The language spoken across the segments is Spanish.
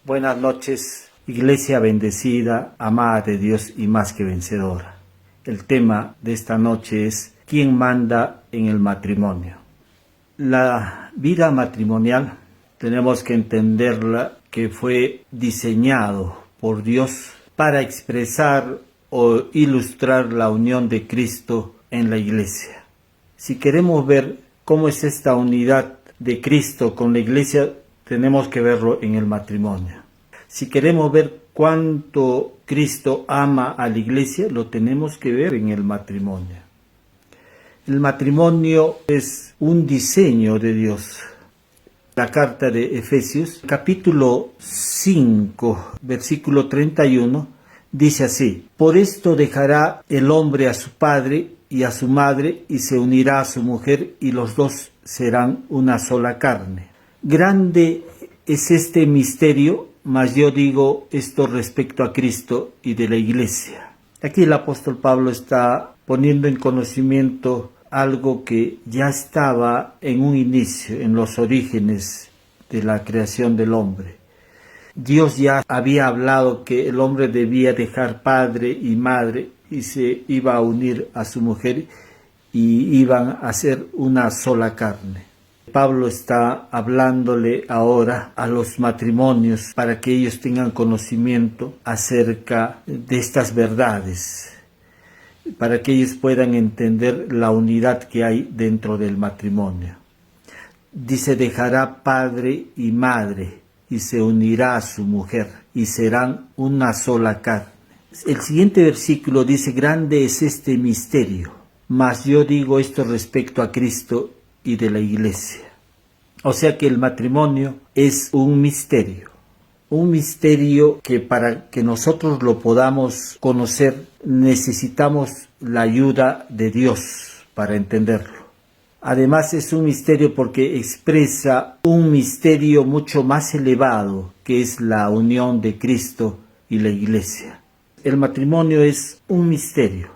Buenas noches, Iglesia bendecida, amada de Dios y más que vencedora. El tema de esta noche es ¿quién manda en el matrimonio? La vida matrimonial tenemos que entenderla que fue diseñado por Dios para expresar o ilustrar la unión de Cristo en la Iglesia. Si queremos ver cómo es esta unidad de Cristo con la Iglesia, tenemos que verlo en el matrimonio. Si queremos ver cuánto Cristo ama a la Iglesia, lo tenemos que ver en el matrimonio. El matrimonio es un diseño de Dios. La carta de Efesios, capítulo 5, versículo 31, dice así: Por esto dejará el hombre a su padre y a su madre, y se unirá a su mujer, y los dos serán una sola carne. Grande es este misterio, mas yo digo esto respecto a Cristo y de la Iglesia. Aquí el apóstol Pablo está poniendo en conocimiento algo que ya estaba en un inicio, en los orígenes de la creación del hombre. Dios ya había hablado que el hombre debía dejar padre y madre y se iba a unir a su mujer y iban a ser una sola carne. Pablo está hablándole ahora a los matrimonios para que ellos tengan conocimiento acerca de estas verdades, para que ellos puedan entender la unidad que hay dentro del matrimonio. Dice, dejará padre y madre y se unirá a su mujer y serán una sola carne. El siguiente versículo dice, grande es este misterio, mas yo digo esto respecto a Cristo y de la Iglesia. O sea que el matrimonio es un misterio que para que nosotros lo podamos conocer necesitamos la ayuda de Dios para entenderlo. Además es un misterio porque expresa un misterio mucho más elevado, que es la unión de Cristo y la Iglesia. El matrimonio es un misterio.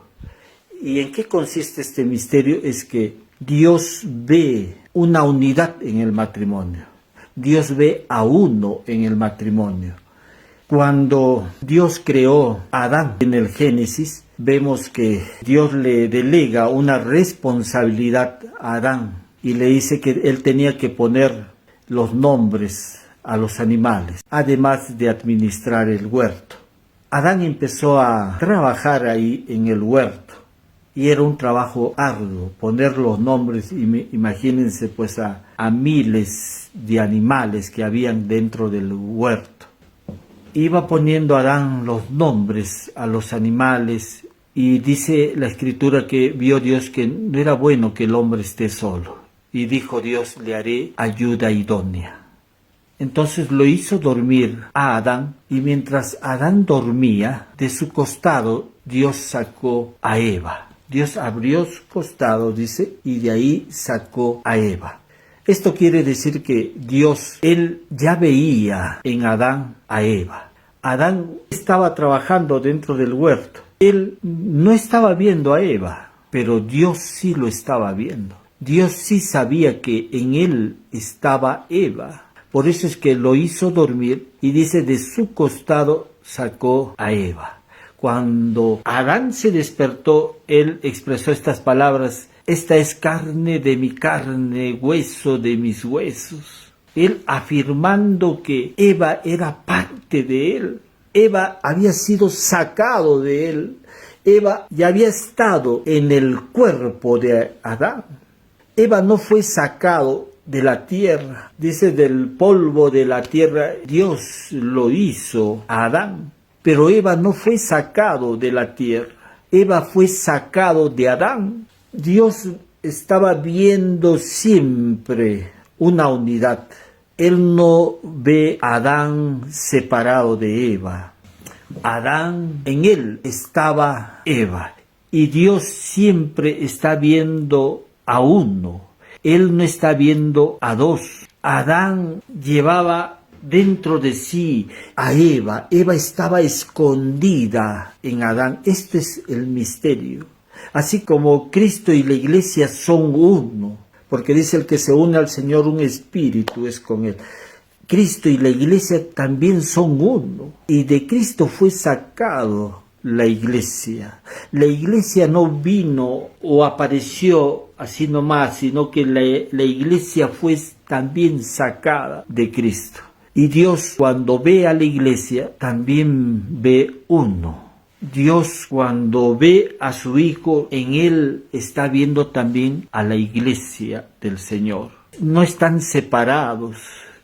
¿Y en qué consiste este misterio? Es que Dios ve una unidad en el matrimonio. Dios ve a uno en el matrimonio. Cuando Dios creó a Adán en el Génesis, vemos que Dios le delega una responsabilidad a Adán y le dice que él tenía que poner los nombres a los animales, además de administrar el huerto. Adán empezó a trabajar ahí en el huerto y era un trabajo arduo, poner los nombres, imagínense pues a miles de animales que habían dentro del huerto. Iba poniendo Adán los nombres a los animales y dice la escritura que vio Dios que no era bueno que el hombre esté solo. Y dijo Dios, le haré ayuda idónea. Entonces lo hizo dormir a Adán y mientras Adán dormía, de su costado Dios sacó a Eva. Dios abrió su costado, dice, y de ahí sacó a Eva. Esto quiere decir que Dios, Él ya veía en Adán a Eva. Adán estaba trabajando dentro del huerto. Él no estaba viendo a Eva, pero Dios sí lo estaba viendo. Dios sí sabía que en él estaba Eva. Por eso es que lo hizo dormir y dice, de su costado sacó a Eva. Cuando Adán se despertó, él expresó estas palabras, esta es carne de mi carne, hueso de mis huesos. Él afirmando que Eva era parte de él. Eva había sido sacado de él. Eva ya había estado en el cuerpo de Adán. Eva no fue sacado de la tierra. Dice, del polvo de la tierra Dios lo hizo a Adán. Pero Eva no fue sacado de la tierra. Eva fue sacado de Adán. Dios estaba viendo siempre una unidad. Él no ve a Adán separado de Eva. Adán, en él estaba Eva. Y Dios siempre está viendo a uno. Él no está viendo a dos. Adán llevaba dentro de sí a Eva. Eva estaba escondida en Adán. Esto es el misterio. Así como Cristo y la Iglesia son uno. Porque dice el que se une al Señor, un espíritu es con él. Cristo y la iglesia también son uno. Y de Cristo fue sacado la iglesia. La iglesia no vino o apareció así nomás, sino que la iglesia fue también sacada de Cristo. Y Dios, cuando ve a la iglesia, también ve uno. Dios, cuando ve a su Hijo, en Él está viendo también a la iglesia del Señor. No están separados,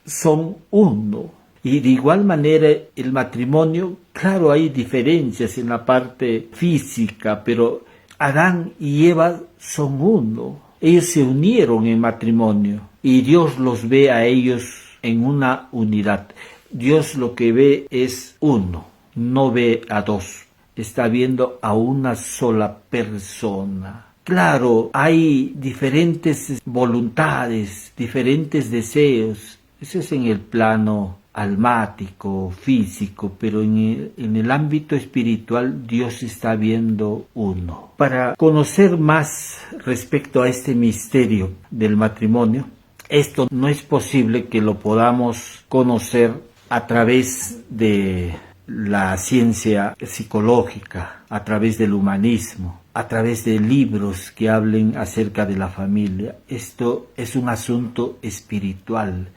son uno. Y de igual manera el matrimonio, claro, hay diferencias en la parte física, pero Adán y Eva son uno. Ellos se unieron en matrimonio y Dios los ve a ellos en una unidad. Dios lo que ve es uno, no ve a dos. Está viendo a una sola persona. Claro, hay diferentes voluntades, diferentes deseos. Eso es en el plano almático, físico, pero en el ámbito espiritual Dios está viendo uno. Para conocer más respecto a este misterio del matrimonio, esto no es posible que lo podamos conocer a través de la ciencia psicológica, a través del humanismo, a través de libros que hablen acerca de la familia. Esto es un asunto espiritual.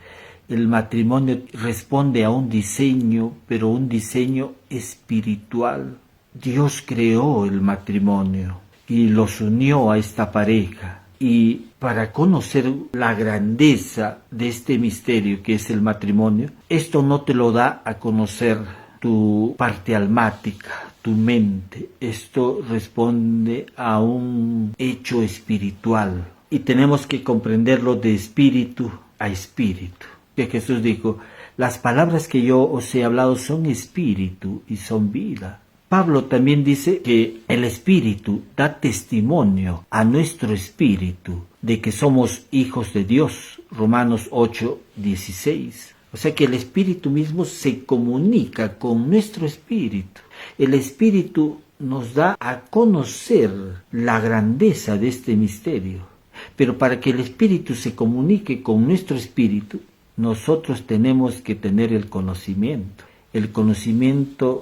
El matrimonio responde a un diseño, pero un diseño espiritual. Dios creó el matrimonio y los unió a esta pareja. Y para conocer la grandeza de este misterio que es el matrimonio, esto no te lo da a conocer tu parte almática, tu mente. Esto responde a un hecho espiritual y tenemos que comprenderlo de espíritu a espíritu. Que Jesús dijo, las palabras que yo os he hablado son espíritu y son vida. Pablo también dice que el espíritu da testimonio a nuestro espíritu de que somos hijos de Dios. Romanos 8:16. O sea que el espíritu mismo se comunica con nuestro espíritu. El espíritu nos da a conocer la grandeza de este misterio. Pero para que el espíritu se comunique con nuestro espíritu, nosotros tenemos que tener el conocimiento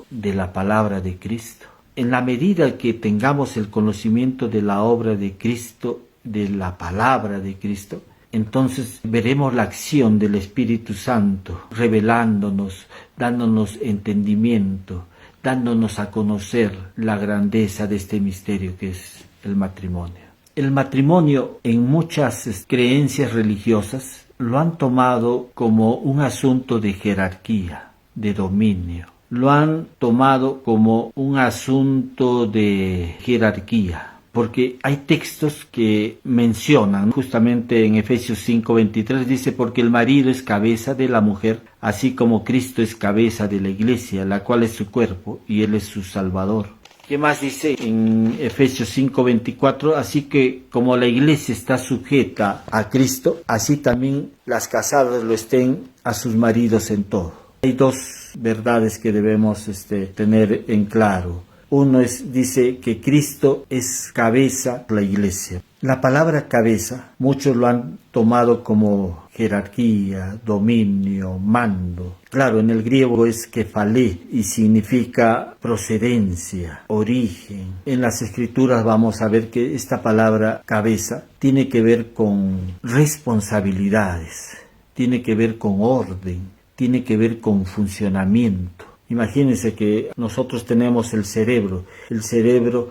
de la palabra de Cristo. En la medida que tengamos el conocimiento de la obra de Cristo, de la palabra de Cristo, entonces veremos la acción del Espíritu Santo, revelándonos, dándonos entendimiento, dándonos a conocer la grandeza de este misterio que es el matrimonio. El matrimonio en muchas creencias religiosas lo han tomado como un asunto de jerarquía, de dominio. Lo han tomado como un asunto de jerarquía, porque hay textos que mencionan, justamente en Efesios 5:23 dice, porque el marido es cabeza de la mujer, así como Cristo es cabeza de la iglesia, la cual es su cuerpo, y él es su salvador. ¿Qué más dice en Efesios 5:24? Así que como la iglesia está sujeta a Cristo, así también las casadas lo estén a sus maridos en todo. Hay dos verdades que debemos tener en claro. Uno dice que Cristo es cabeza de la iglesia. La palabra cabeza, muchos lo han tomado como jerarquía, dominio, mando. Claro, en el griego es kefalé y significa procedencia, origen. En las escrituras vamos a ver que esta palabra cabeza tiene que ver con responsabilidades, tiene que ver con orden, tiene que ver con funcionamiento. Imagínense que nosotros tenemos el cerebro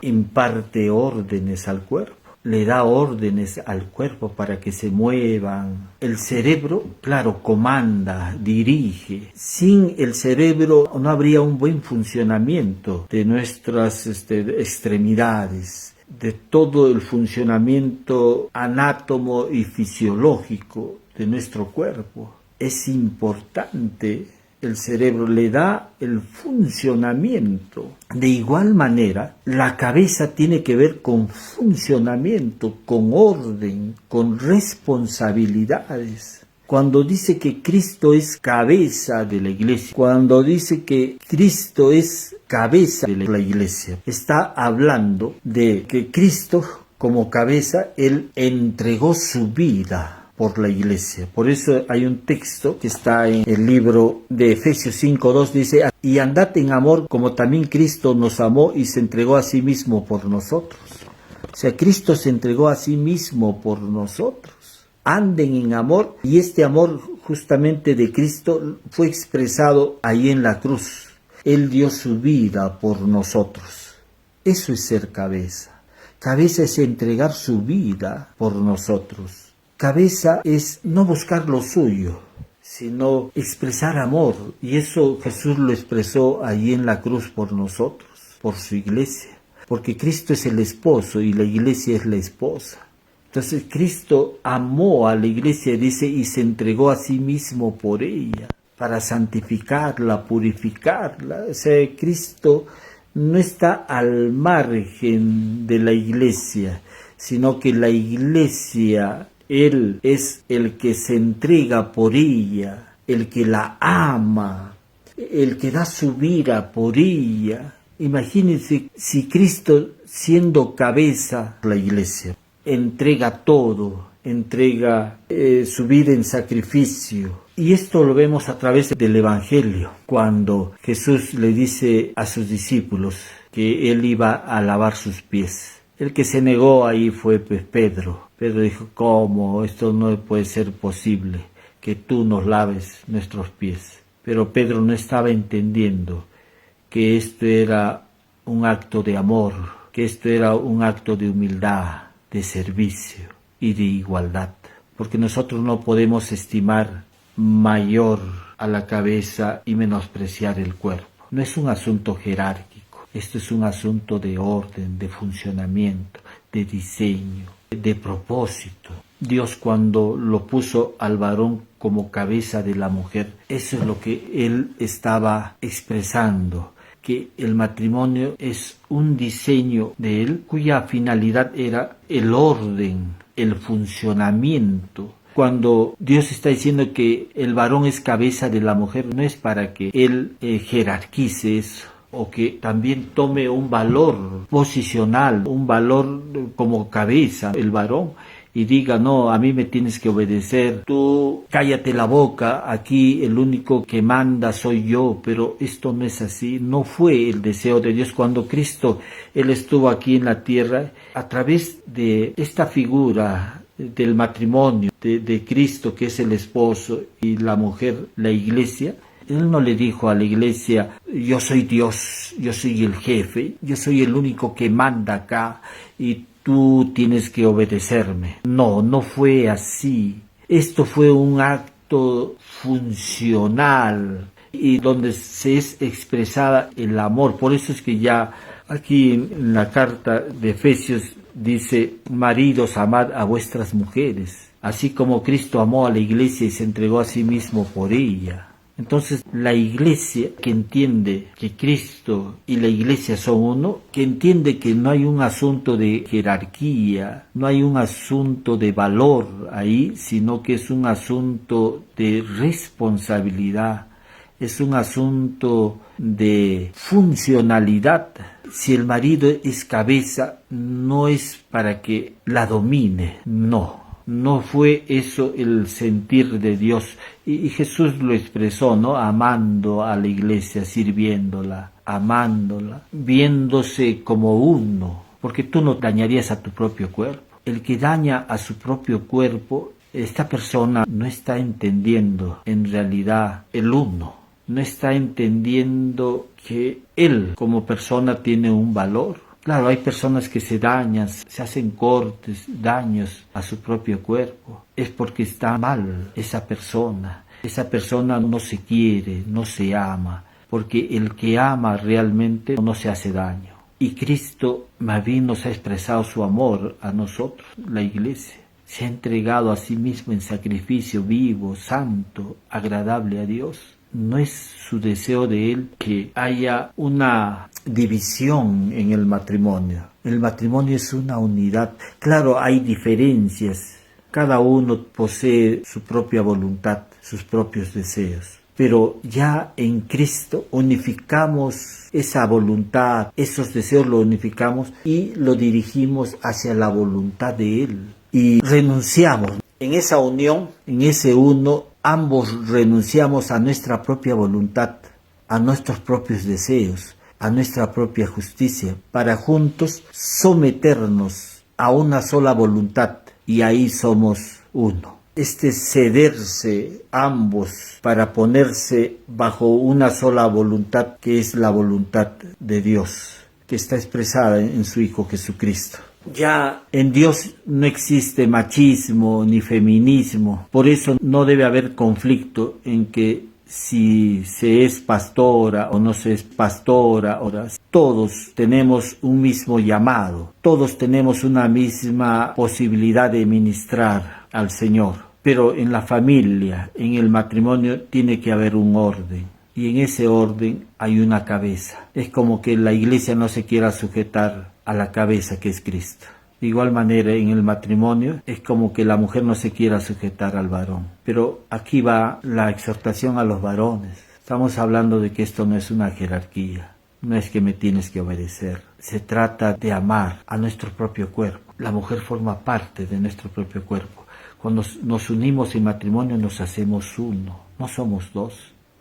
imparte órdenes al cuerpo, le da órdenes al cuerpo para que se muevan. El cerebro, claro, comanda, dirige. Sin el cerebro no habría un buen funcionamiento de nuestras extremidades, de todo el funcionamiento anátomo y fisiológico de nuestro cuerpo. Es importante. El cerebro le da el funcionamiento. De igual manera, la cabeza tiene que ver con funcionamiento, con orden, con responsabilidades. Cuando dice que Cristo es cabeza de la iglesia, cuando dice que Cristo es cabeza de la iglesia, está hablando de que Cristo, como cabeza, Él entregó su vida por la iglesia. Por eso hay un texto que está en el libro de Efesios 5:2, dice: y andad en amor como también Cristo nos amó y se entregó a sí mismo por nosotros. O sea, Cristo se entregó a sí mismo por nosotros. Anden en amor, y este amor justamente de Cristo fue expresado ahí en la cruz. Él dio su vida por nosotros. Eso es ser cabeza. Cabeza es entregar su vida por nosotros. Cabeza es no buscar lo suyo, sino expresar amor. Y eso Jesús lo expresó ahí en la cruz por nosotros, por su iglesia. Porque Cristo es el esposo y la iglesia es la esposa. Entonces Cristo amó a la iglesia, dice, y se entregó a sí mismo por ella, para santificarla, purificarla. O sea, Cristo no está al margen de la iglesia, sino que la iglesia, Él es el que se entrega por ella, el que la ama, el que da su vida por ella. Imagínense si Cristo, siendo cabeza de la iglesia, entrega todo, entrega su vida en sacrificio. Y esto lo vemos a través del Evangelio, cuando Jesús le dice a sus discípulos que Él iba a lavar sus pies. El que se negó ahí fue Pedro. Pedro dijo: ¿cómo? Esto no puede ser posible, que tú nos laves nuestros pies. Pero Pedro no estaba entendiendo que esto era un acto de amor, que esto era un acto de humildad, de servicio y de igualdad. Porque nosotros no podemos estimar mayor a la cabeza y menospreciar el cuerpo. No es un asunto jerárquico, esto es un asunto de orden, de funcionamiento, de diseño, de propósito. Dios, cuando lo puso al varón como cabeza de la mujer, eso es lo que Él estaba expresando, que el matrimonio es un diseño de Él cuya finalidad era el orden, el funcionamiento. Cuando Dios está diciendo que el varón es cabeza de la mujer, no es para que Él jerarquice eso, o que también tome un valor posicional, un valor como cabeza el varón, y diga: no, a mí me tienes que obedecer, tú cállate la boca, aquí el único que manda soy yo. Pero esto no es así, no fue el deseo de Dios. Cuando Cristo, Él estuvo aquí en la tierra, a través de esta figura del matrimonio, de Cristo, que es el esposo, y la mujer, la iglesia, Él no le dijo a la iglesia: yo soy Dios, yo soy el jefe, yo soy el único que manda acá y tú tienes que obedecerme. No, no fue así. Esto fue un acto funcional y donde se es expresada el amor. Por eso es que ya aquí en la carta de Efesios dice: maridos, amad a vuestras mujeres, así como Cristo amó a la iglesia y se entregó a sí mismo por ella. Entonces, la iglesia que entiende que Cristo y la iglesia son uno, que entiende que no hay un asunto de jerarquía, no hay un asunto de valor ahí, sino que es un asunto de responsabilidad, es un asunto de funcionalidad. Si el marido es cabeza, no es para que la domine, no fue eso el sentir de Dios. Y Jesús lo expresó, ¿no? Amando a la iglesia, sirviéndola, amándola, viéndose como uno, porque tú no dañarías a tu propio cuerpo. El que daña a su propio cuerpo, esta persona no está entendiendo en realidad el uno, no está entendiendo que él como persona tiene un valor. Claro, hay personas que se dañan, se hacen cortes, daños a su propio cuerpo. Es porque está mal esa persona. Esa persona no se quiere, no se ama, porque el que ama realmente no se hace daño. Y Cristo más bien nos ha expresado su amor a nosotros, la iglesia. Se ha entregado a sí mismo en sacrificio vivo, santo, agradable a Dios. No es su deseo de Él que haya una división en el matrimonio. El matrimonio es una unidad. Claro, hay diferencias. Cada uno posee su propia voluntad, sus propios deseos. Pero ya en Cristo unificamos esa voluntad, esos deseos lo unificamos y lo dirigimos hacia la voluntad de Él. Y renunciamos En esa unión, en ese uno, ambos renunciamos a nuestra propia voluntad, a nuestros propios deseos, a nuestra propia justicia, para juntos someternos a una sola voluntad, y ahí somos uno. Este cederse ambos para ponerse bajo una sola voluntad, que es la voluntad de Dios, que está expresada en su Hijo Jesucristo. Ya en Dios no existe machismo ni feminismo, por eso no debe haber conflicto en que si se es pastora o no se es pastora. Todos tenemos un mismo llamado, todos tenemos una misma posibilidad de ministrar al Señor. Pero en la familia, en el matrimonio, tiene que haber un orden. Y en ese orden hay una cabeza. Es como que la iglesia no se quiera sujetar a la cabeza que es Cristo. De igual manera, en el matrimonio, es como que la mujer no se quiera sujetar al varón. Pero aquí va la exhortación a los varones. Estamos hablando de que esto no es una jerarquía. No es que me tienes que obedecer. Se trata de amar a nuestro propio cuerpo. La mujer forma parte de nuestro propio cuerpo. Cuando nos unimos en matrimonio nos hacemos uno, no somos dos.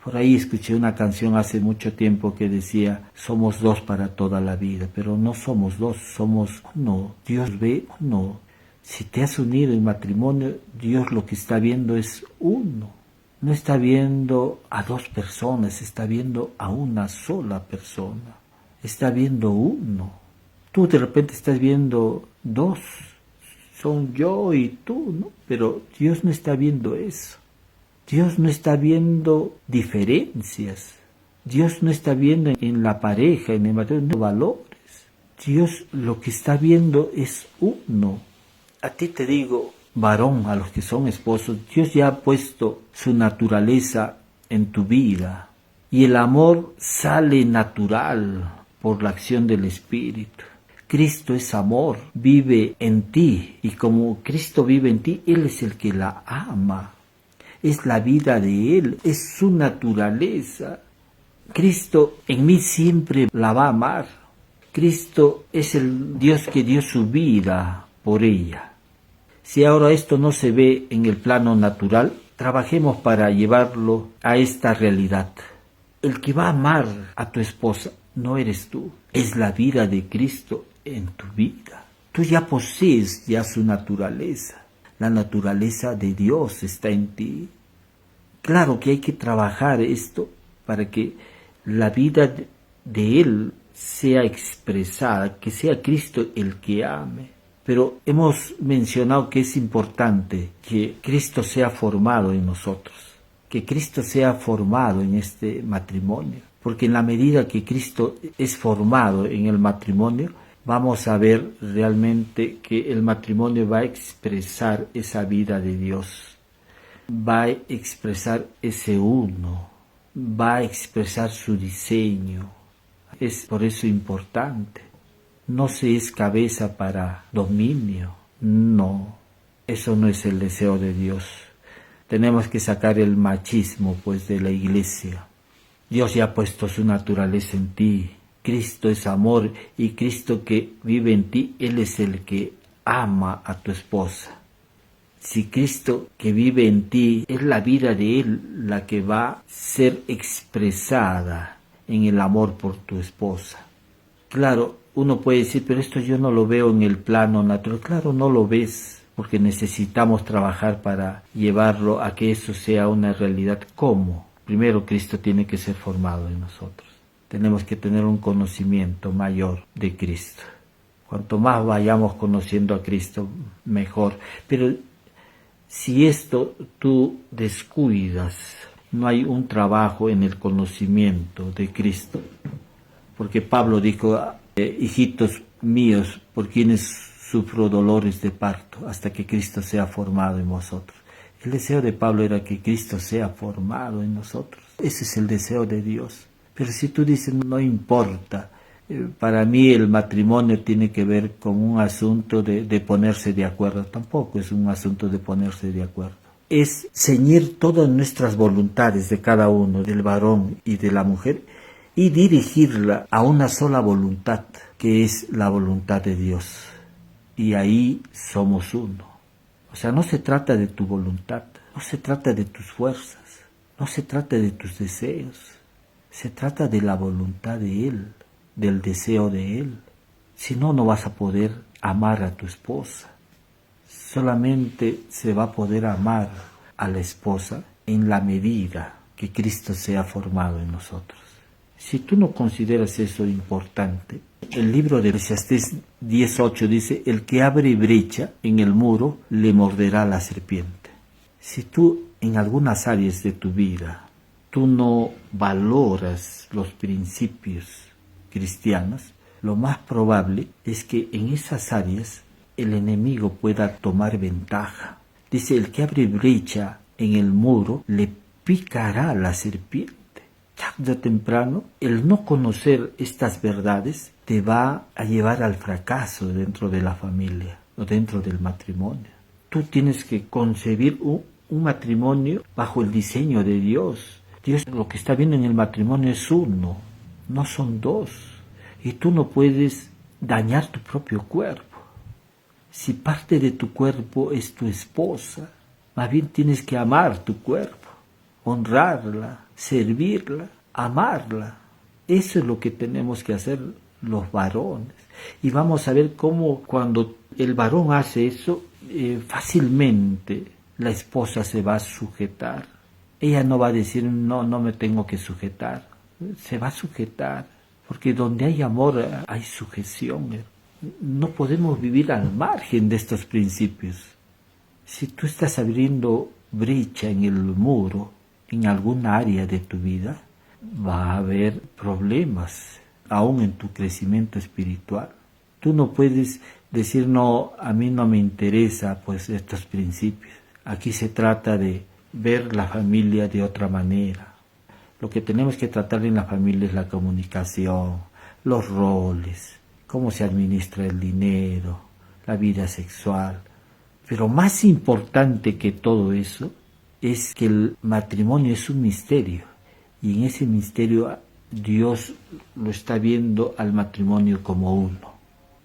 Por ahí escuché una canción hace mucho tiempo que decía, somos dos para toda la vida, pero no somos dos, somos uno. Dios ve uno. Si te has unido en matrimonio, Dios lo que está viendo es uno. No está viendo a dos personas, está viendo a una sola persona. Está viendo uno. Tú de repente estás viendo dos. Son yo y tú, ¿no? Pero Dios no está viendo eso. Dios no está viendo diferencias. Dios no está viendo en la pareja, en el matrimonio, valores. Dios lo que está viendo es uno. A ti te digo, varón, a los que son esposos, Dios ya ha puesto su naturaleza en tu vida. Y el amor sale natural por la acción del Espíritu. Cristo es amor, vive en ti, y como Cristo vive en ti, Él es el que la ama, es la vida de Él, es su naturaleza. Cristo en mí siempre la va a amar. Cristo es el Dios que dio su vida por ella. Si ahora esto no se ve en el plano natural, trabajemos para llevarlo a esta realidad. El que va a amar a tu esposa no eres tú, es la vida de Cristo en tu vida. Tú ya posees ya su naturaleza. La naturaleza de Dios está en ti. Claro que hay que trabajar esto para que la vida de Él sea expresada, que sea Cristo el que ame. Pero hemos mencionado que es importante que Cristo sea formado en nosotros, que Cristo sea formado en este matrimonio, porque en la medida que Cristo es formado en el matrimonio, vamos a ver realmente que el matrimonio va a expresar esa vida de Dios, va a expresar ese uno, va a expresar su diseño. Es por eso importante. No se es cabeza para dominio, no, eso no es el deseo de Dios. Tenemos que sacar el machismo pues de la iglesia. Dios ya ha puesto su naturaleza en ti. Cristo es amor y Cristo que vive en ti, Él es el que ama a tu esposa. Si Cristo que vive en ti es la vida de Él la que va a ser expresada en el amor por tu esposa. Claro, uno puede decir, pero esto yo no lo veo en el plano natural. Claro, no lo ves, porque necesitamos trabajar para llevarlo a que eso sea una realidad. ¿Cómo? Primero, Cristo tiene que ser formado en nosotros. Tenemos que tener un conocimiento mayor de Cristo. Cuanto más vayamos conociendo a Cristo, mejor. Pero si esto tú descuidas, no hay un trabajo en el conocimiento de Cristo. Porque Pablo dijo, hijitos míos, por quienes sufro dolores de parto, hasta que Cristo sea formado en vosotros. El deseo de Pablo era que Cristo sea formado en nosotros. Ese es el deseo de Dios. Pero si tú dices, no importa, para mí el matrimonio tiene que ver con un asunto de ponerse de acuerdo. Tampoco es un asunto de ponerse de acuerdo. Es ceñir todas nuestras voluntades de cada uno, del varón y de la mujer, y dirigirla a una sola voluntad, que es la voluntad de Dios. Y ahí somos uno. O sea, no se trata de tu voluntad, no se trata de tus fuerzas, no se trata de tus deseos, se trata de la voluntad de Él, del deseo de Él. Si no, no vas a poder amar a tu esposa. Solamente se va a poder amar a la esposa en la medida que Cristo sea formado en nosotros. Si tú no consideras eso importante, el libro de Eclesiastés 10:8 dice: el que abre brecha en el muro le morderá la serpiente. Si tú en algunas áreas de tu vida tú no valoras los principios cristianos, lo más probable es que en esas áreas el enemigo pueda tomar ventaja. Dice: el que abre brecha en el muro le picará la serpiente. Tarde o temprano, el no conocer estas verdades te va a llevar al fracaso dentro de la familia o dentro del matrimonio. Tú tienes que concebir un matrimonio bajo el diseño de Dios. Dios lo que está viendo en el matrimonio es uno, no son dos. Y tú no puedes dañar tu propio cuerpo. Si parte de tu cuerpo es tu esposa, más bien tienes que amar tu cuerpo, honrarla, servirla, amarla. Eso es lo que tenemos que hacer los varones. Y vamos a ver cómo cuando el varón hace eso, fácilmente la esposa se va a sujetar. Ella no va a decir: no me tengo que sujetar. Se va a sujetar, porque donde hay amor hay sujeción. No podemos vivir al margen de estos principios. Si tú estás abriendo brecha en el muro, en alguna área de tu vida, va a haber problemas, aún en tu crecimiento espiritual. Tú no puedes decir: no, a mí no me interesa pues estos principios. Aquí se trata de ver la familia de otra manera. Lo que tenemos que tratar en la familia es la comunicación, los roles, cómo se administra el dinero, la vida sexual. Pero más importante que todo eso es que el matrimonio es un misterio. Y en ese misterio Dios lo está viendo al matrimonio como uno.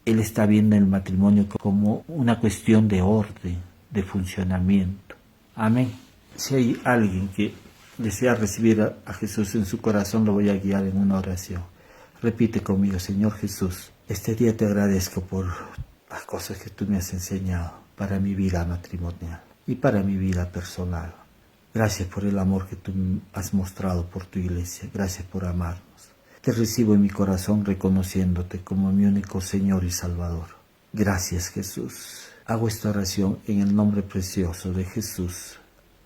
Él está viendo el matrimonio como una cuestión de orden, de funcionamiento. Amén. Si hay alguien que desea recibir a Jesús en su corazón, lo voy a guiar en una oración. Repite conmigo: Señor Jesús, este día te agradezco por las cosas que tú me has enseñado para mi vida matrimonial y para mi vida personal. Gracias por el amor que tú has mostrado por tu iglesia. Gracias por amarnos. Te recibo en mi corazón reconociéndote como mi único Señor y Salvador. Gracias, Jesús. Hago esta oración en el nombre precioso de Jesús.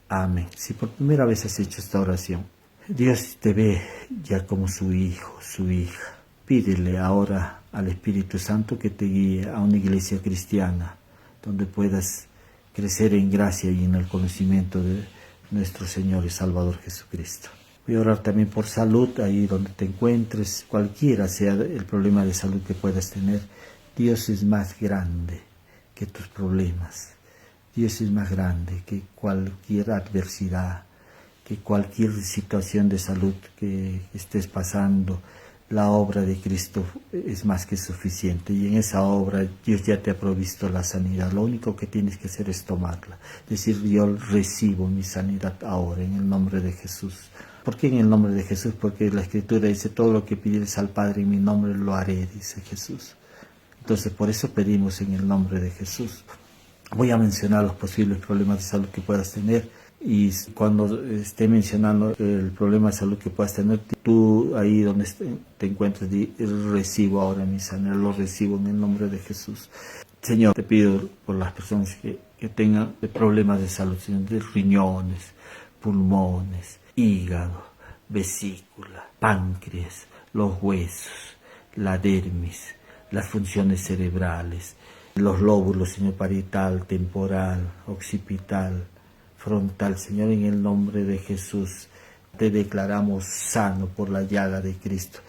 Amén. Si por primera vez has hecho esta oración, Dios te ve ya como su hijo, su hija. Pídele ahora al Espíritu Santo que te guíe a una iglesia cristiana donde puedas crecer en gracia y en el conocimiento de nuestro Señor y Salvador Jesucristo. Voy a orar también por salud, ahí donde te encuentres, cualquiera sea el problema de salud que puedas tener. Dios es más grande que tus problemas. Dios es más grande que cualquier adversidad, que cualquier situación de salud que estés pasando. La obra de Cristo es más que suficiente, y en esa obra Dios ya te ha provisto la sanidad. Lo único que tienes que hacer es tomarla, decir: yo recibo mi sanidad ahora en el nombre de Jesús. ¿Por qué en el nombre de Jesús? Porque la Escritura dice: todo lo que pidieres al Padre en mi nombre lo haré, dice Jesús. Entonces por eso pedimos en el nombre de Jesús. Voy a mencionar los posibles problemas de salud que puedas tener, y cuando esté mencionando el problema de salud que puedas tener, tú ahí donde te encuentres, recibo ahora mi sanidad, lo recibo en el nombre de Jesús. Señor, te pido por las personas que tengan problemas de salud, Señor, de riñones, pulmones, hígado, vesícula, páncreas, los huesos, la dermis, las funciones cerebrales, los lóbulos, Señor, parietal, temporal, occipital, frontal. Señor, en el nombre de Jesús, te declaramos sano por la llaga de Cristo.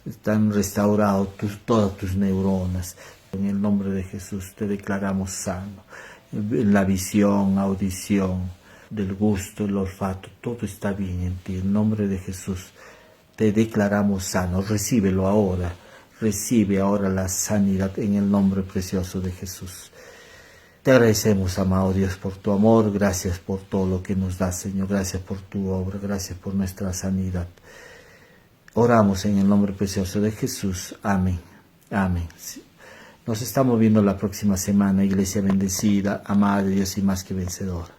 Están restaurados todas tus neuronas. En el nombre de Jesús te declaramos sano. La visión, audición, del gusto, el olfato, todo está bien en ti. En nombre de Jesús te declaramos sano. Recíbelo ahora. Recibe ahora la sanidad en el nombre precioso de Jesús. Te agradecemos, amado Dios, por tu amor, gracias por todo lo que nos das, Señor, gracias por tu obra, gracias por nuestra sanidad. Oramos en el nombre precioso de Jesús. Amén. Amén. Nos estamos viendo la próxima semana, iglesia bendecida, amada de Dios y más que vencedora.